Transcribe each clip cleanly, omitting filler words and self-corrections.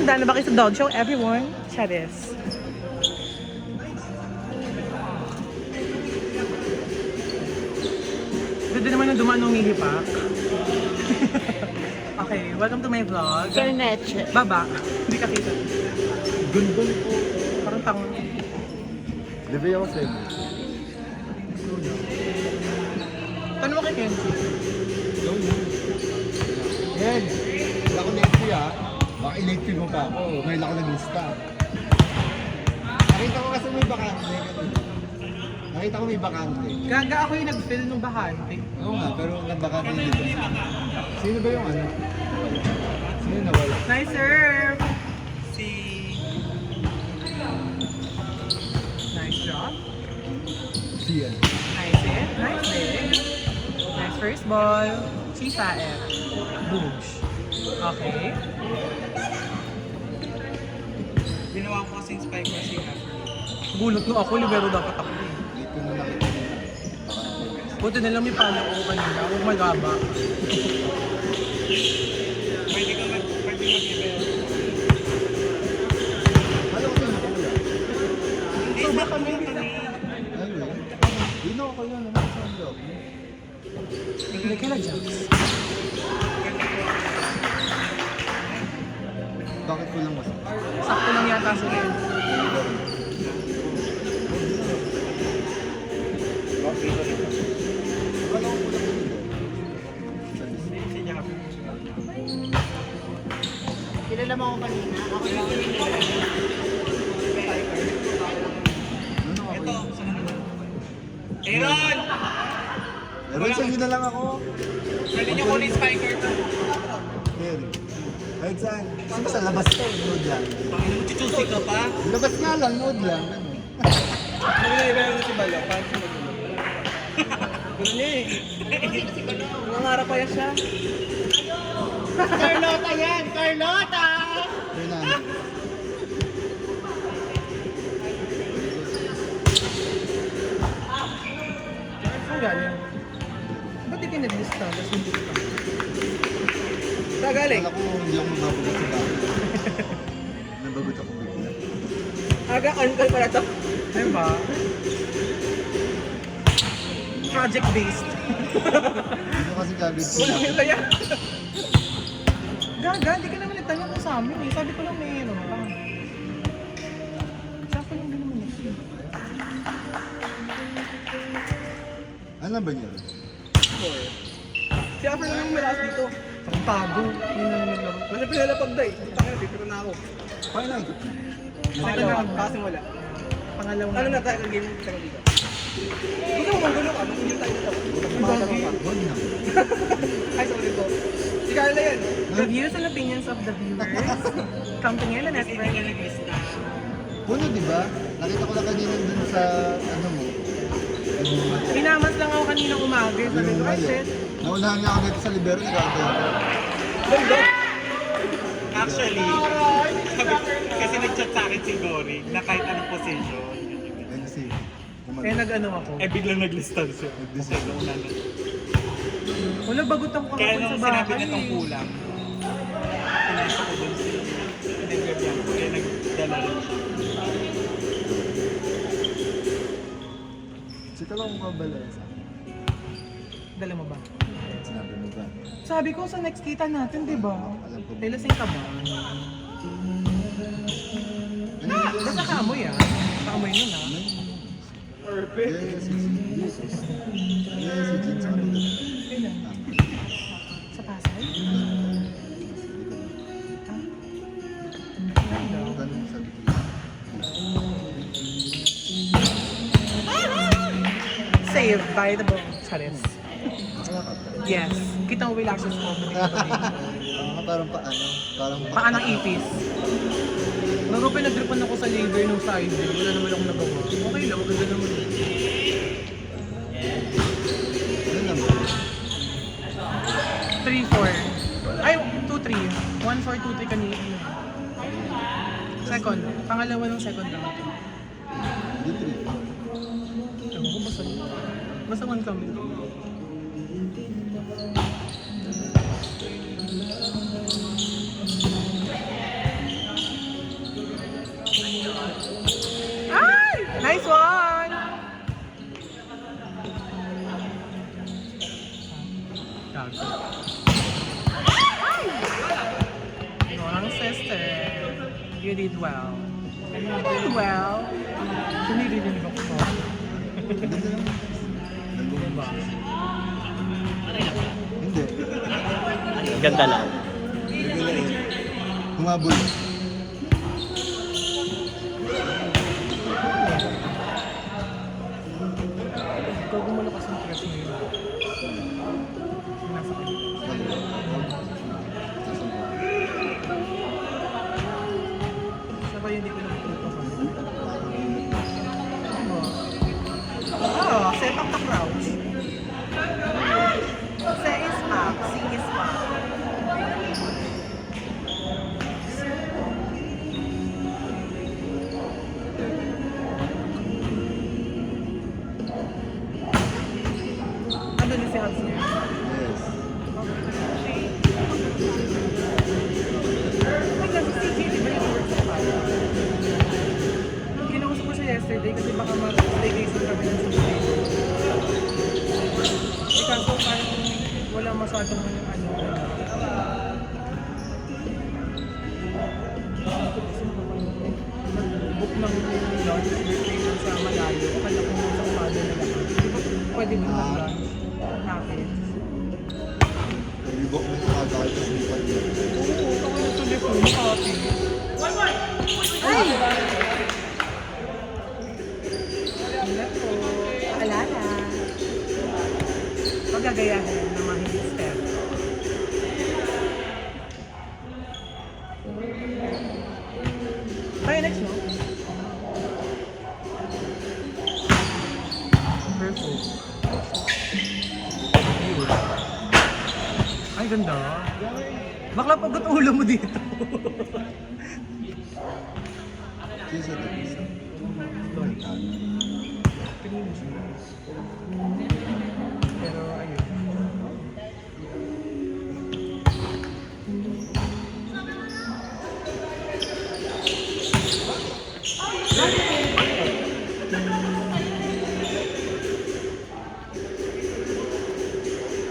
Handa na ba kayo sa dog show, everyone? Charis. Ganda naman na dumaan nung hihipak. Okay, welcome to my vlog. Garneche. Baba. Hindi ka kita. Ganda po. Parang tango. Di ba yung sa'yo? Tanong mo kay Kenzie. Yan. Wala ko late fee ah. Baka i-late fee mo pa ako. Ngayon ako naglista. Nakita ko kasi may bakante. Nakita ko may bakante. Gaga ako yung nag-fill nung bahante. Oo nga, pero nagbakante dito. Sino ba yung ano? Sino nawala? Nice serve! Si... Nice job. Sian. Nice hit. Nice hit. Nice first ball. Chisa F. Boosh. Okay. Ginawa ko kasing spike kasi Gulot no ako, libero dapat ako. Dito na nakita nila. Buti na lang may pala ako kanina. Huwag magaba. pwede mag-level. Kala ko sa'yo kuya. Sobra kami. Ayun. Dino ako yun. Naman sa loob. Hindi ka na, Jax. Bakit ko lang masakit? Sakto lang yata sa rin. Kala ko lang yun. Kilala mo ako kanina. Ako lang. Ano ako Ito, yun? sa kanila. Aaron! Ewan, sa'yo na lang ako. Pwede niyo kunin spiker to. Very. Kahit saan. Kasi sa labas to, nood lang. Panginoon mo, chuchusi ka pa. Labas nga lang, nood lang. Ano? Nag-level na si Balo. Paano siya mag-level? Ganun niya eh. Nangarap pa yan siya. Carlota yan! Carlota! Fernando. Saan galing? Ba't di ka nag-lista? Tapos hindi ka. Saan galing? Kala ko hindi ako mababagot sa bahay. Nabagot ako bigla. Aga, on-call pala to. Ayun ba? Project-based. Hindi ko kasi gagawin ko. Wala yung kaya. Gaga, hindi ka naman nagtanong kung sa amin eh. Sabi ko lang may ano ka. Sabi ko lang din naman eh. Ano ba niya? Si Afro lang yung malakas dito. Ang tago. Yun na naglaro. Kasi pinalapag na eh. Tangina, dito na ako. Fine lang. Second round. Kasi wala. Pangalawang Ano na tayo kag game tayo dito? Gusto mo manggulo ka? Hindi tayo dito. Wag na. Ay, sorry po. Si Carla yan. The views and opinions of the viewers come to Ngayon and Esper. Puno, di ba? Nakita ko lang kanina dun sa, ano mo. Minamas lang ako kanina umaga. Sabi ko, ay shit. Naunahan nga ako dito sa Libero, ikaw ito. Ganda. Actually, kasi nag-chat sa akin si Gory na kahit anong position. Ayun si. Kaya nag-ano ako. Eh biglang nag-listan siya. Nag-decide. Kasi nauna na. Wala, bagot ako Kaya kahapon nung sa bahay. sinabi na itong kulang, pinasa ko dun si Tinagabyan. Kaya nagdala rin siya. Sika lang kung kabalaya sa akin. Dala mo ba? Sinabi mo ba? Sabi ko sa next kita natin, di ba? Alam ko. May lasing ka ba? Ano yun? Basta kaamoy ah. Kaamoy nun ah. Perfect. Yes, yes, yes. Yes, si Jin sa kanila. Kailan? Sa Pasay? Ganun sabi ko. Saved by the book. Charis. Nakala ka pa. Yes. Kita mo relaxes ko. Parang paano? Parang Paan ng ipis. Bago pinagripan ako sa labor nung side, wala naman akong nagawa. Okay lang, maganda naman. Ano naman? 3-4. Ay, 2-3. 1-4, 2-3 kanina. Second. Pangalawa ng second round. D3. Ewan ko, basta one kami. You did well. You did well. Sinirinig ako mo. Diba? Hindi. Ganda lang. Humabol. Ikaw gumalo kasi ng press mo yun. Nasa kayo. Sabay hindi ko nakikita sa mga. Oh, set up the crouch. C is up, C is up. Ano na si Hans niya? Yes. Ay, kasi si CJ, di ba yung work sa kaya? Kinausap ko siya yesterday kasi baka mag-staycation kami ng Tuesday. Eh, kaso parang wala masyadong yung ano. Book ng lunch, birthday doon sa malayo. Akala ko sa umaga na lang. Di ba pwede mo ng lunch natin? Nag-book mo yung kagakal sa slipan niya. Oo, ako na sa left mo, ate. Ay! Wala po. Alala. Pagagayahin ng mga hindi step. Tayo next, no? Perfect. Ay, ganda. Bakla pagod ulo mo dito. Yes, ito. Tingin mo siya. Pero ayun.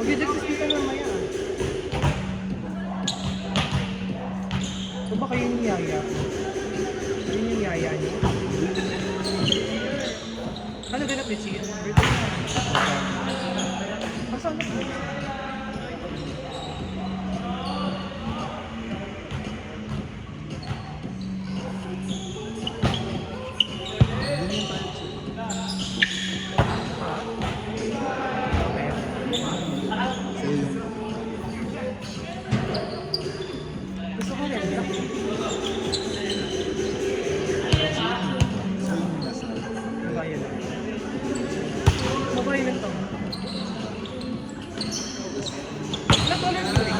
Mag-eject ka mamaya. So baka yun yung yaya? Yun yung yaya niya? Ano ganap ni Chia? Birthday na. Pasaan na po? Sa iyo. Gusto ko rin. Sa iyo yung nasa. Babae lang. Babae lang to. Nag-color ko rin.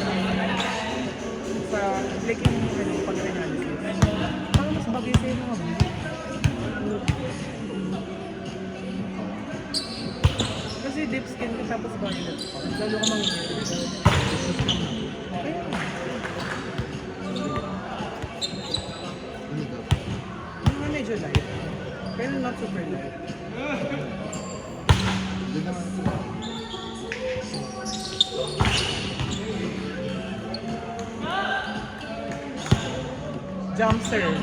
Sa flicking pag-analysis. Parang mas bagay sa'yo mga blue. Kasi deep skin ka tapos violet pa. Lalo ka manginit. Okay. Ano ito? Mga medyo light. Pero not super light. Hindi naman. Jump serve.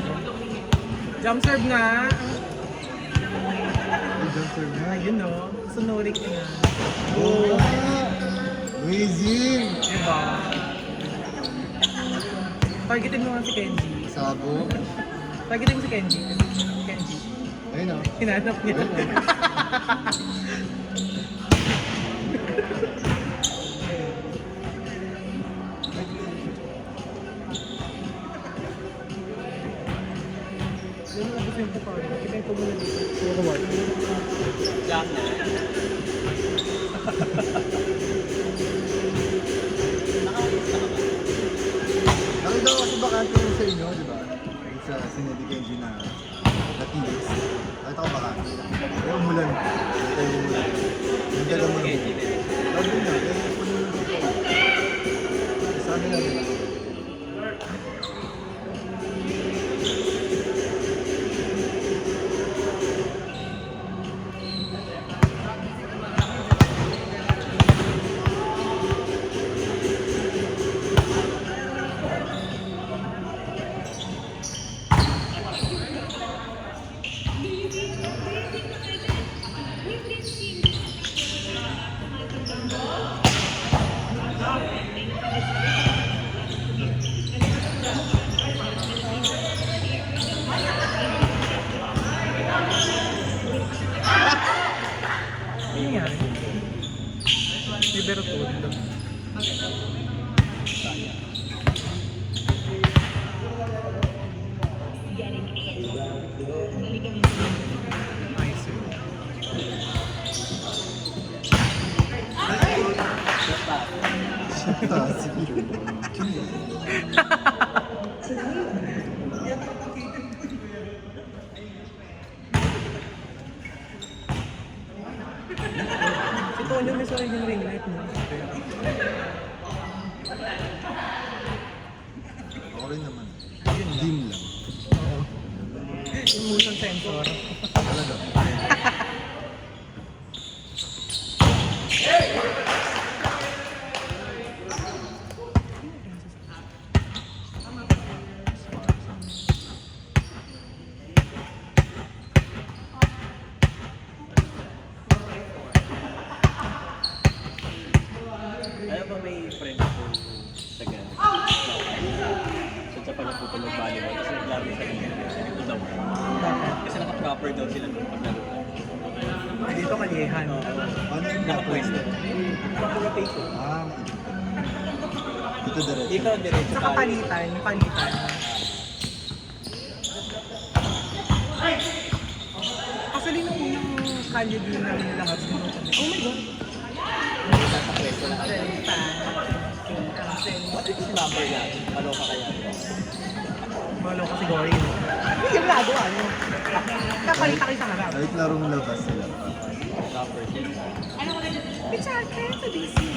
Jump serve nga. Ay, dancer na. Ayun no. Sunurik na. Oh! Amazing! Diba? Targetin mo nga si Kenji. Sabo. Targetin mo si Kenji. Kenji. Ayun o. Hinanap niya. Yan ang gusto yung pukar. Kaya ko muna dito. Ano ko ba? Jack na. Nakita ko kasi bakante mo sa inyo, di ba? Sa Sinedi Kenji na natilis. Nakita ko bakante. Ay, umulan. Nakita yung umulan. Yung dala mo na. Sabi na, kaya puno na dito. Sa amin na nila. Nice. Si Tonyo may sarili yung ring light mo. Ako rin naman. Dim lang. Yung motion sensor. Talaga. Alam ba may friend ko sa Ghana? So siya pala po tulog volleyball kasi naglaro sa Ghana. Ito daw. Kasi naka-proper daw sila nung paglaro. Ay, dito kalyehan. Paano yung Naka-pwesto. Rotation. Ah, dito diretso. Dito diretso Sa kapalitan, yung palitan. Actually, nung unang kalye din namin nilangap, oh my God! Nasa pwesto na kaya. What is yung number niya? Ano ka kaya? Balo kasi gory. Hindi yung nagawa nyo. Kapalita kayo sa harap. Kahit larong labas sila. Number 10. It's okay to be seen.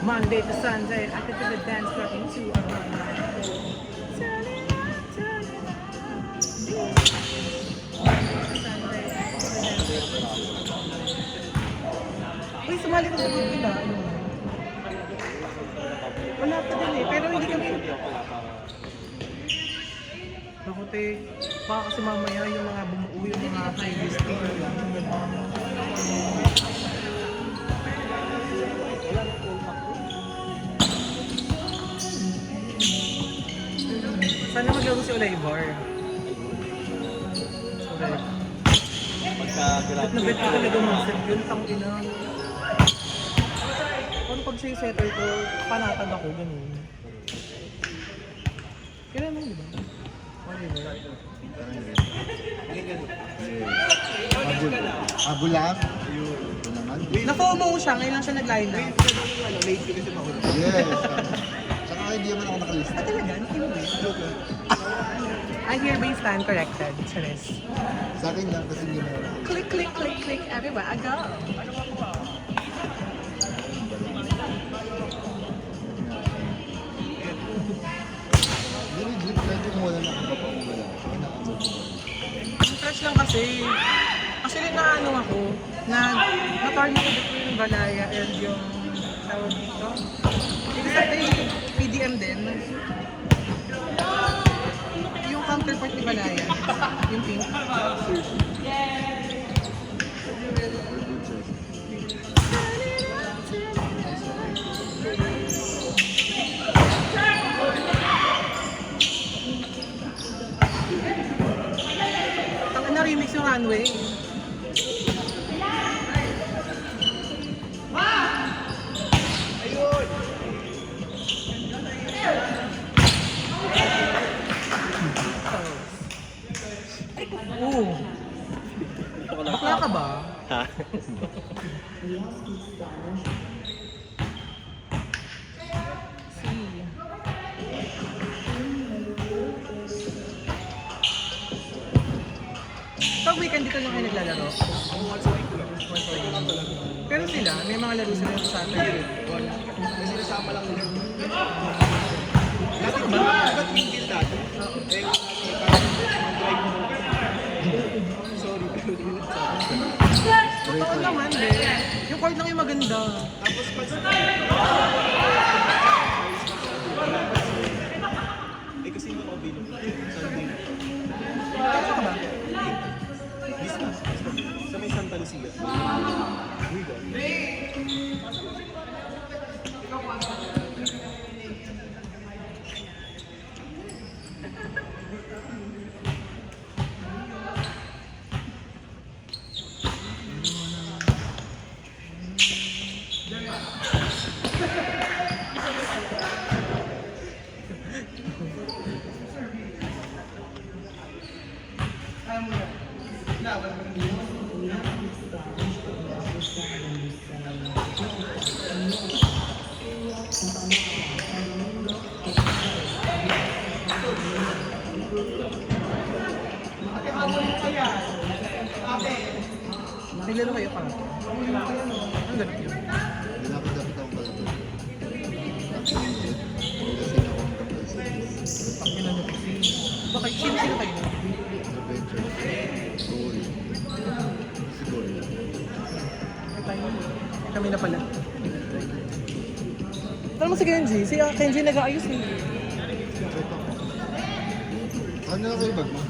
Monday to Sunday, I could do the dance for into a Uy, sumali ko sa group nila. Ano? Wala pa din eh, pero hindi kami... Naku te, baka kasi mamaya yung mga bumuo yung mga previous team. Sana maglaro si Oliver. Correct. Pagka-graduate. Nabit ko talaga mag-set yun, tangina. Ano pag siya yung setter ko, panatag ako, ganun. Kailan lang, di ba? Oliver. Abulam. Ito naman. Na-FOMO siya, ngayon lang siya nag-line up. Yes. Saka hindi naman ako nakalista. Ah, talaga? Hindi. I hereby stand corrected. Charis. Sa akin lang kasi hindi mo Click, click, click, click everywhere I go. Hindi legit. Pwede mo wala na kung wala. Fresh lang kasi. Actually, naano ako, na-target ko yung Balaya and yung tawag dito. Kasi sa PDM din. Yung counterpart ni Balaya. Yung pink. Ang na-remix yung runway. Oo. Bakla ka ba? Ha? See. Pag weekend dito lang kayo naglalaro? Once a week. Pero sila, may mga laro sila sa Saturday. May sinasama lang nila. Bakit ba? Bakit tingin dati? Totoo naman eh. Yung court lang yung maganda. Tapos pag... Eh kasi yung ako bilog. Sunday. Saan ka ba? Vista. Sa may Santa Lucia. Uy, God. Naglaro kayo pa. Ang ganap yun. Lapit-lapit akong kalabot. Kasi na akong kapag Pag ginanap. Bakit? Sino kayo? adventure. Goal. Si Goal. Kami na pala. Tara mo si Kenji. Si Kenji nag-aayos eh. Ano na kayo bag mo?